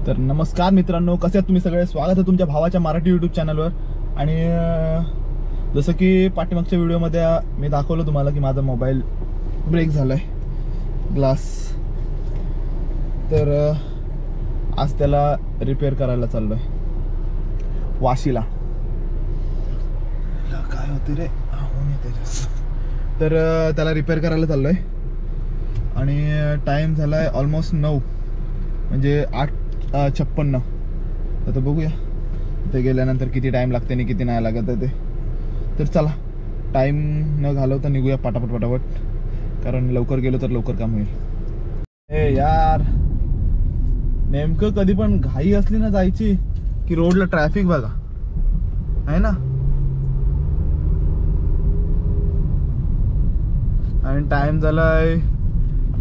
तर नमस्कार मित्रांनो, कसे आहात तुम्ही सगळे? स्वागत आहे तुमच्या भावाच्या मराठी यूट्यूब चॅनलवर. आणि जसं की पाठीमागच्या व्हिडिओमध्ये मी दाखवलं तुम्हाला की माझा मोबाईल ब्रेक झालाय, ग्लास. तर आज त्याला रिपेअर करायला चाललोय वाशीला. काय होते रे, तर त्याला रिपेअर करायला चाललोय आणि टाइम झालाय ऑलमोस्ट 9, म्हणजे 8:56. तर बघूया ते गेल्यानंतर किती टाइम लागते आणि किती नाही लागत ते. तर चला, टाइम न घालवता निघूया पटापट, कारण लवकर गेलो तर लवकर काम होईल. ए यार, नेमकं कधी पण घाई असली ना जायची की रोडला ट्रॅफिक बघा आहे ना. आणि टाइम झालाय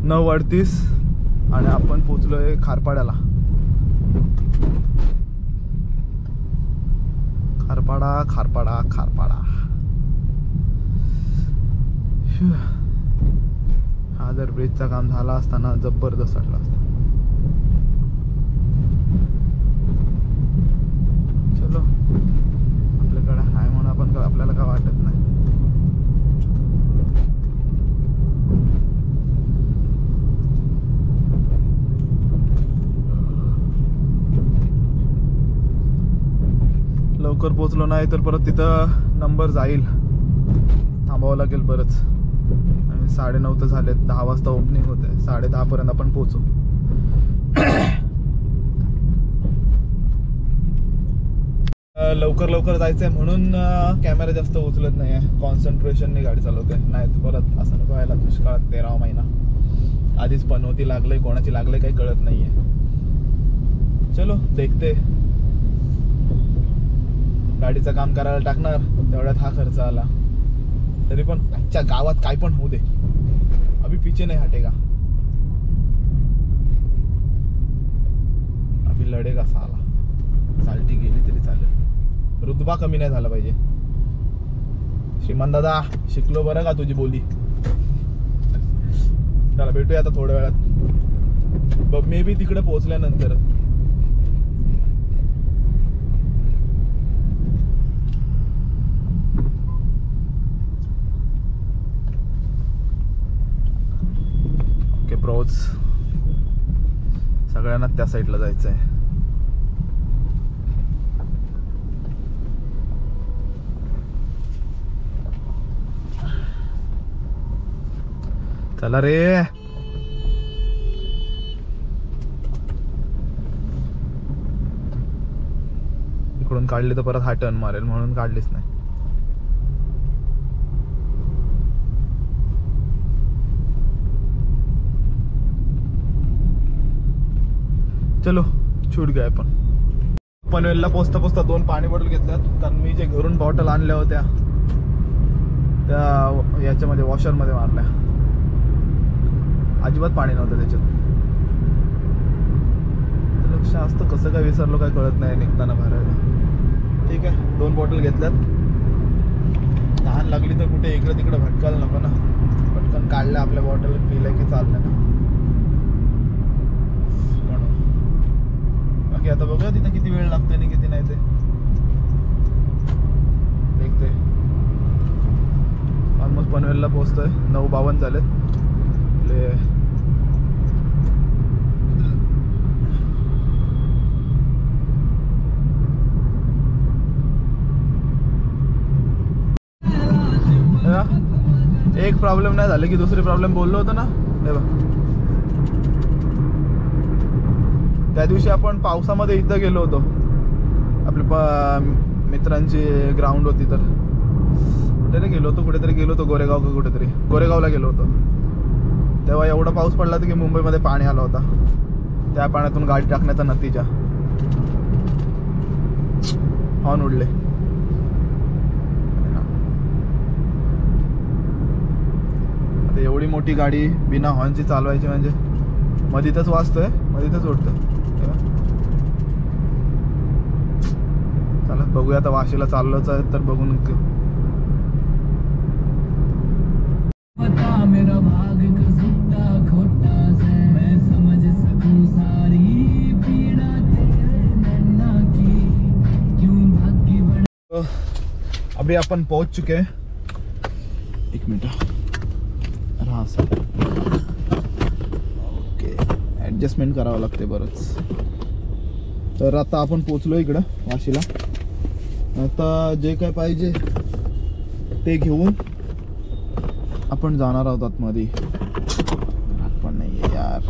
9:38 आणि आपण पोचलोय खारपाड्याला. खारपाडा. हा जर ब्रिजचा काम झाला असताना जबरदस्त वाटला असता. चलो, आपल्याकडे हाय म्हणून आपण आपल्याला काय वाटत नाही. लवकर पोचलो नाही तर परत तिथं नंबर जाईल, थांबावं लागेल परत. आणि 9:30 तर झालेत, 10 वाजता ओपनिंग होते, 10:30 पर्यंत आपण पोहोचू. लवकर जायचंय म्हणून कॅमेरा जास्त उचलत नाही, कॉन्सन्ट्रेशनने गाडी चालवते. नाही तर परत असं नको व्हायला. दुष्काळात 13वा महिना, आधीच पनवती लागलंय, कोणाची लागलंय काही कळत नाहीये. चलो देखते. गाडीचं काम करायला टाकणार तेवढ्यात हा खर्च आला. तरी पण आजच्या गावात काय पण होऊ दे, अभी पीछे नाही हटेगा, अभी लढेगा साला. साल्टी गेली तरी चालेल, रुतबा कमी नाही झाला पाहिजे. श्रीमान दादा, शिकलो बरं का तुझी बोली. चला भेटूया आता थोड्या वेळात, मे बी तिकडे पोहोचल्यानंतर. ब्रोज, सगळ्यांना त्या साईडला जायचंय. चला रे. इकडून काढली तर परत हा टर्न मारेल म्हणून काढलीच नाही. चलो छूट गए. पण पनवेलला पोचता 2 पाणी बॉटल घेतल्यात, कारण मी जे घरून बॉटल आणल्या होत्या त्या याच्यामध्ये वॉशरमध्ये मारल्या. अजिबात पाणी नव्हतं त्याच्यात. लक्ष असतं, कसं काय विसरलो काय कळत नाही निघताना भरायला. ठीक आहे, 2 बॉटल घेतल्यात. तहान लागली तर कुठे इकडे तिकडे भटकायला नको ना. पटकन काढल्या आपल्या बॉटल, पिल्या की चाललं ना. बाकी आता बघूया तिथं किती वेळ लागतोय आणि किती नाही ते देखते. ऑलमोस्ट पनवेलला पोहोचतोय, 9:52 झालेत. एक प्रॉब्लेम नाही झाले की दुसरी प्रॉब्लेम बोललो होतो ना. हे बघ, त्या दिवशी आपण पावसामध्ये इथं गेलो होतो, आपल्या मित्रांची ग्राउंड होती. तर कुठेतरी गेलो होतो गोरेगावला गेलो होतो. तेव्हा एवढा पाऊस पडला होता की मुंबईमध्ये पाणी आलं होता. त्या पाण्यातून गाडी टाकण्याचा नतीजा हॉर्न उडले. आता एवढी मोठी गाडी बिना हॉर्नची चालवायची म्हणजे मधीतच वाजतोय, मधीतच उडतोय. चला बघूया आता, वाशीला चाललोच आहे तर बघून. मेरा भाग का खोटा मैं समझ सकूं सारी पीड़ा. अभी अपन पहुंच चुके हैं. एक मिनिट राहा सर. ओके, ॲडजस्टमेंट करावं लागते बरंच. तर आता आपण पोचलो इकडं वाशीला. आता जे काय पाहिजे ते घेऊन आपण जाणार आहोत आतमध्ये. पण नाही आहे यार.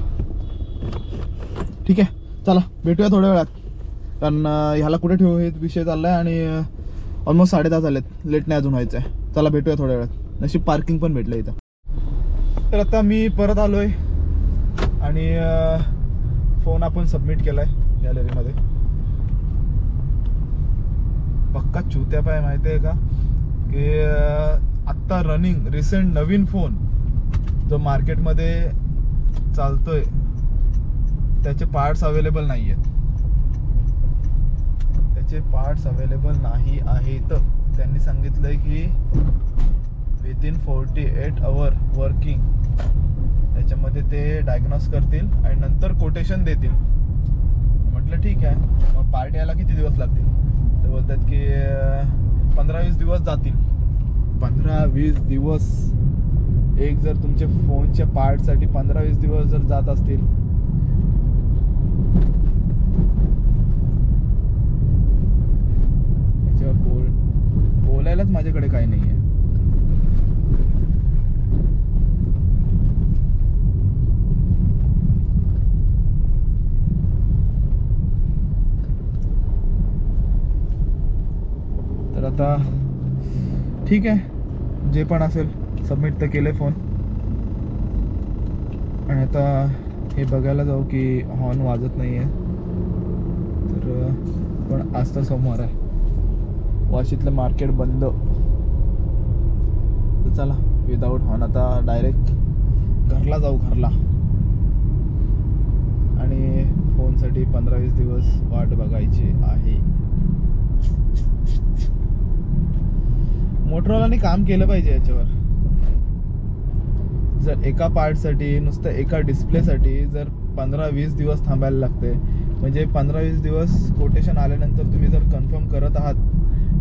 ठीक आहे, चला भेटूया थोड्या वेळात. कारण ह्याला कुठे ठेवू हे विषय चाललाय आणि ऑलमोस्ट 10:30 झालेत. लेट नाही अजून व्हायचं आहे. चला भेटूया थोड्या वेळात. नशीब पार्किंग पण भेटलं इथं. तर आता मी परत आलोय आणि फोन आपण सबमिट केलाय गॅलरीमध्ये. पक्का चुत्या पाय माहिती आहे का की आत्ता रनिंग रिसेंट नवीन फोन जो मार्केटमध्ये चालतोय त्याचे पार्ट्स अवेलेबल नाही आहेत. त्याचे पार्ट्स अवेलेबल नाही आहेत. त्यांनी सांगितलंय की विदिन 48 आवर वर्किंग त्याच्यामध्ये ते डायग्नोस करतील आणि नंतर कोटेशन देतील. म्हटलं ठीक आहे, मग पार्ट यायला किती दिवस लागतील? तर बोलतात की 15-20 दिवस जातील. 15-20 दिवस. एक जर तुमच्या फोनच्या पार्टसाठी 15-20 दिवस जर जात असतील याच्यावर बोलायलाच माझ्याकडे काही नाही आहे. तर आता ठीक आहे, जे पण असेल सबमिट तर केले फोन. आणि आता हे बघायला जाऊ की हॉर्न वाजत नाही आहे. तर पण आज तर सोमवार आहे, वाशीतलं मार्केट बंद. तर चला विदाऊट हॉर्न आता डायरेक्ट घरला जाऊ. घरला आणि फोनसाठी 15-20 दिवस वाट बघायची आहे. मोटरोलाने काम केलं पाहिजे याच्यावर. जर एका पार्टसाठी नुसतं एका डिस्प्लेसाठी जर 15-20 दिवस थांबायला लागते, म्हणजे 15-20 दिवस कोटेशन आल्यानंतर तुम्ही जर कन्फर्म करत आहात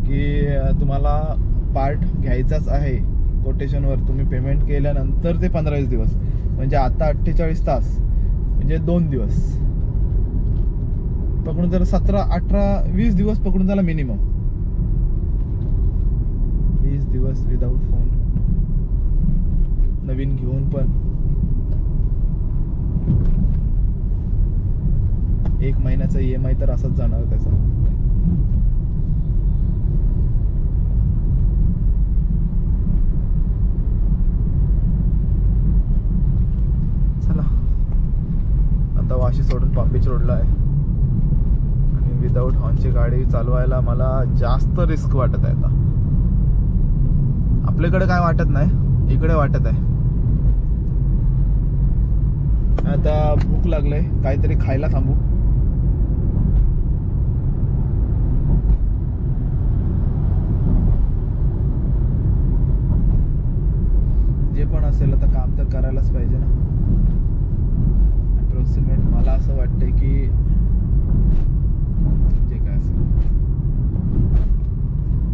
की तुम्हाला पार्ट घ्यायचाच आहे, कोटेशनवर तुम्ही पेमेंट केल्यानंतर ते 15-20 दिवस, म्हणजे आता 48 तास म्हणजे 2 दिवस पकडून जर 17-18-20 दिवस पकडून झाला मिनिमम. 20 दिवस विदाऊट फोन नवीन घेऊन पण 1 महिन्याचा EMI तर असंच जाणार त्याचा. चला आता वाशी सोडून पाम बीच रोडला आहे आणि विदाऊट हॉर्नची गाडी चालवायला मला जास्त रिस्क वाटत आहे. आता आपल्याकडे काय वाटत नाही, इकडे वाटत आहे. आता भूक लागले, काहीतरी खायला थांबू. जे पण असेल आता काम तर करायलाच पाहिजे ना. अप्रॉक्सिमेट मला असं वाटतंय की जे काय असेल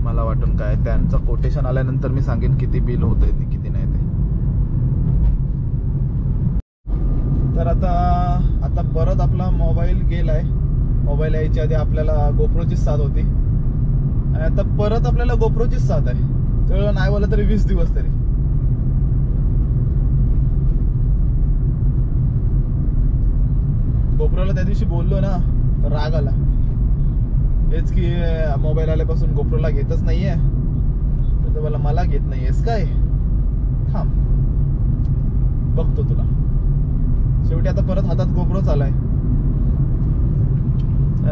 मला वाटून काय त्यांचं कोटेशन आल्यानंतर मी सांगेन किती बिल होतंय ते किती नाही ते. तर आता परत आपला मोबाईल गेलाय. मोबाईल यायच्या आधी आपल्याला गोप्रोची साथ होती आणि आता परत आपल्याला गोप्रोची साथ आहे. तर नाही बोललं तरी 20 दिवस तरी. गोप्रोला त्या दिवशी बोललो ना तर राग आला. हेच की मोबाईल आल्यापासून गोप्रोला घेतच नाहीये. तर मला घेत नाहीयेस काय, थांब बघतो तुला. शेवटी आता परत हातात गोप्रोच आलाय.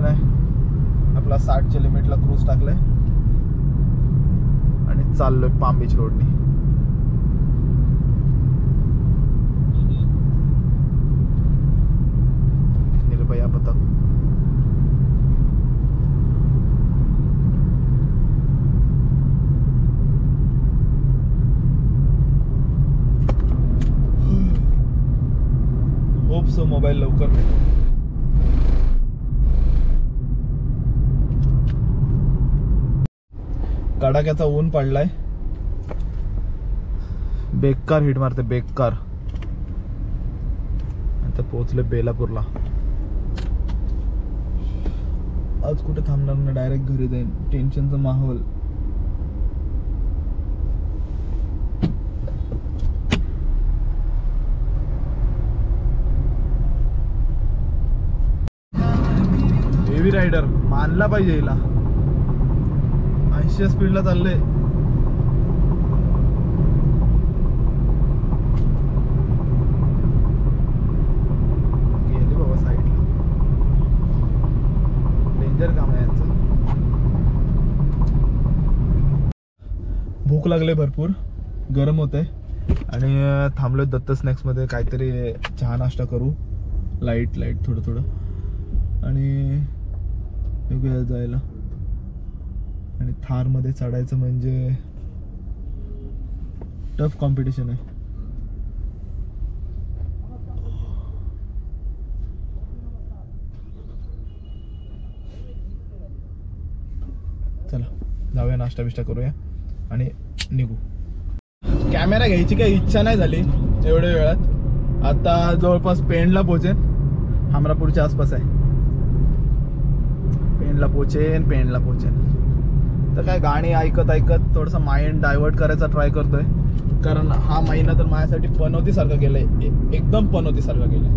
नाही आपला 60च्या लिमिटला क्रूज टाकलाय आणि चाललोय पाम बीच रोडनी. निर्भया पथक. होप सो मोबाईल लवकर भेटो. कडाक्याचा ऊन पडलाय, बेकार हिट मारते बेकार. आता पोहोचले बेलापूरला. आज कुठे थांबणार ना, डायरेक्ट घरी जाईन. टेन्शनचा माहोल. हेवी रायडर मानला पाहिजे हिला. 80 स्पीडला चालले. गेली बाबा साईडला. डेंजर काम आहे यांचं. भूक लागले भरपूर, गरम होते आणि थांबलोय दत्त स्नॅक्स मध्ये. काहीतरी चहा नाश्ता करू, लाईट थोडं आणि वेगळ्या जायला. आणि थार मध्ये चढायचं म्हणजे टफ कॉम्पिटिशन आहे. चला जाऊया, नाश्ता बिष्टा करूया आणि निघू. कॅमेरा घ्यायची काही इच्छा नाही झाली एवढ्या वेळात. आता जवळपास पेणला पोहोचेन. हमरापूरच्या आसपास आहे. पेणला पोहोचेन. तर काय गाणी ऐकत थोडंसं माइंड डायव्हर्ट करायचा ट्राय करतोय. कारण हा महिना तर माझ्यासाठी पनौतीसारखा गेलाय, एकदम पनौतीसारखा गेलाय.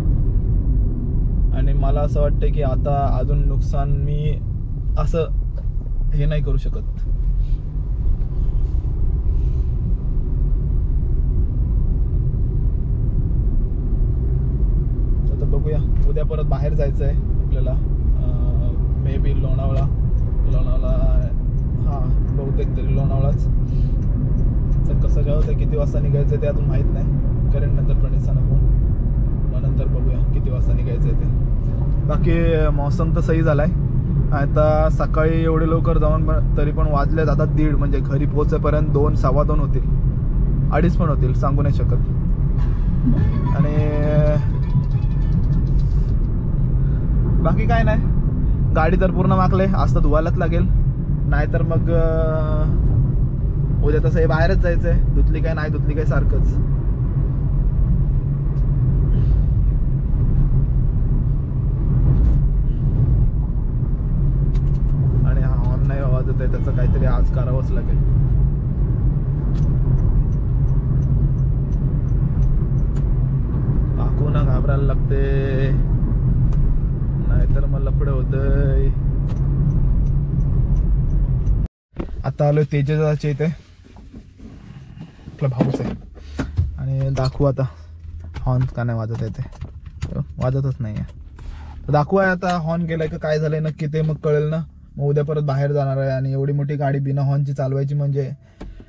आणि मला असं वाटतं की आता अजून नुकसान मी असं हे नाही करू शकत. आता बघूया, उद्या परत बाहेर जायचं आहे आपल्याला. मे बी लोणावळा हा बहुतेक तरी लोणावळाच. तर कसं काय होतं, किती वाजता निघायचं ते अजून माहीत नाही. करेन नंतर प्रणितसांना फोन, मग नंतर बघूया किती वाजता निघायचं ते. बाकी मौसम तर सही झालाय. आता सकाळी एवढे लवकर जाऊन तरी पण वाजले जातात 1:30. म्हणजे घरी पोहोचेपर्यंत 2, 2:15 होतील, 2:30 पण होतील, सांगू नाही शकत. आणि बाकी काय नाही. गाडी तर पूर्ण मागले, आज तर धुवायलाच लागेल. नाहीतर मग उद्या तसं हे बाहेरच जायचंय. धुतली काय नाही धुतली काय सारखंच. आणि हा हॉर्न नाही आवाज येत आहे, त्याचं काहीतरी आज करावंच लागेल. काकू ना घाबरायला लागते, नाहीतर मग लफडं होतंय. आता आलोय तेजसच्या इथे. आपला भाऊच आहे. आणि दाखवू आता हॉर्न का नाही वाजत आहे ते. वाजतच नाही आहे. दाखवू आहे आता हॉर्न केलाय का काय झालंय नक्की ते मग कळेल ना. मग उद्या परत बाहेर जाणार आहे आणि एवढी मोठी गाडी बिना हॉर्नची चालवायची म्हणजे,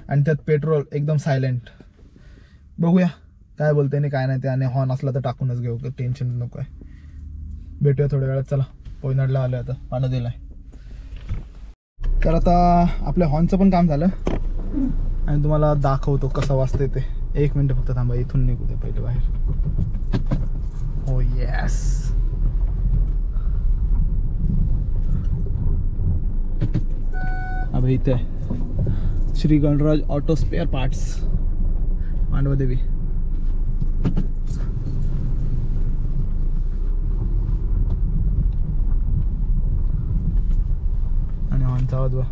आणि त्यात पेट्रोल एकदम सायलेंट. बघूया काय बोलते नाही काय नाही ते. आणि हॉर्न असला तर टाकूनच घेऊ, टेन्शन नको आहे. भेटूया थोड्या वेळात. चला पोयनाडला आलोय आता, पानं दिलाय. तर आता आपल्या हॉर्नचं पण काम झालं आणि तुम्हाला दाखवतो कसं वाजते ते. 1 मिनिट फक्त थांबा, इथून निघू दे पहिले बाहेर. हो येस. अबे इथे श्री गणराज ऑटो स्पेअर पार्ट्स, मांडवादेवी. आणि हॉर्नचा आवाज बघ.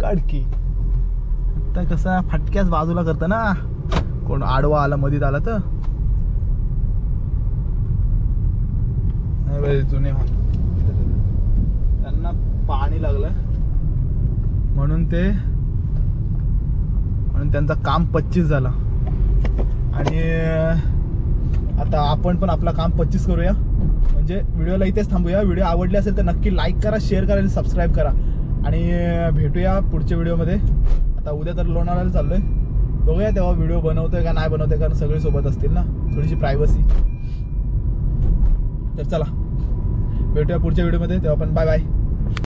काढकी आता कसा फटक्याच बाजूला करतं ना, कोण आडवा आला मधीत आला तर. जुने हॉर्न त्यांना पाणी लागलं म्हणून त्यांचा काम 25 झाला. आणि आता आपण पण आपला काम 25 करूया. म्हणजे व्हिडिओला इथेच थांबूया. व्हिडिओ आवडले असेल तर नक्की लाईक करा, शेअर करा आणि सबस्क्राईब करा. आणि भेटूया पुढच्या व्हिडिओमध्ये. आता उद्या तर लोणावळ्याला चाललोय, बघूया तेव्हा व्हिडिओ बनवतोय का नाही बनवतोय, कारण सगळे सोबत असतील ना, थोडीशी प्रायव्हसी. तर चला भेटूया पुढच्या व्हिडिओमध्ये, तेव्हा पण बाय बाय.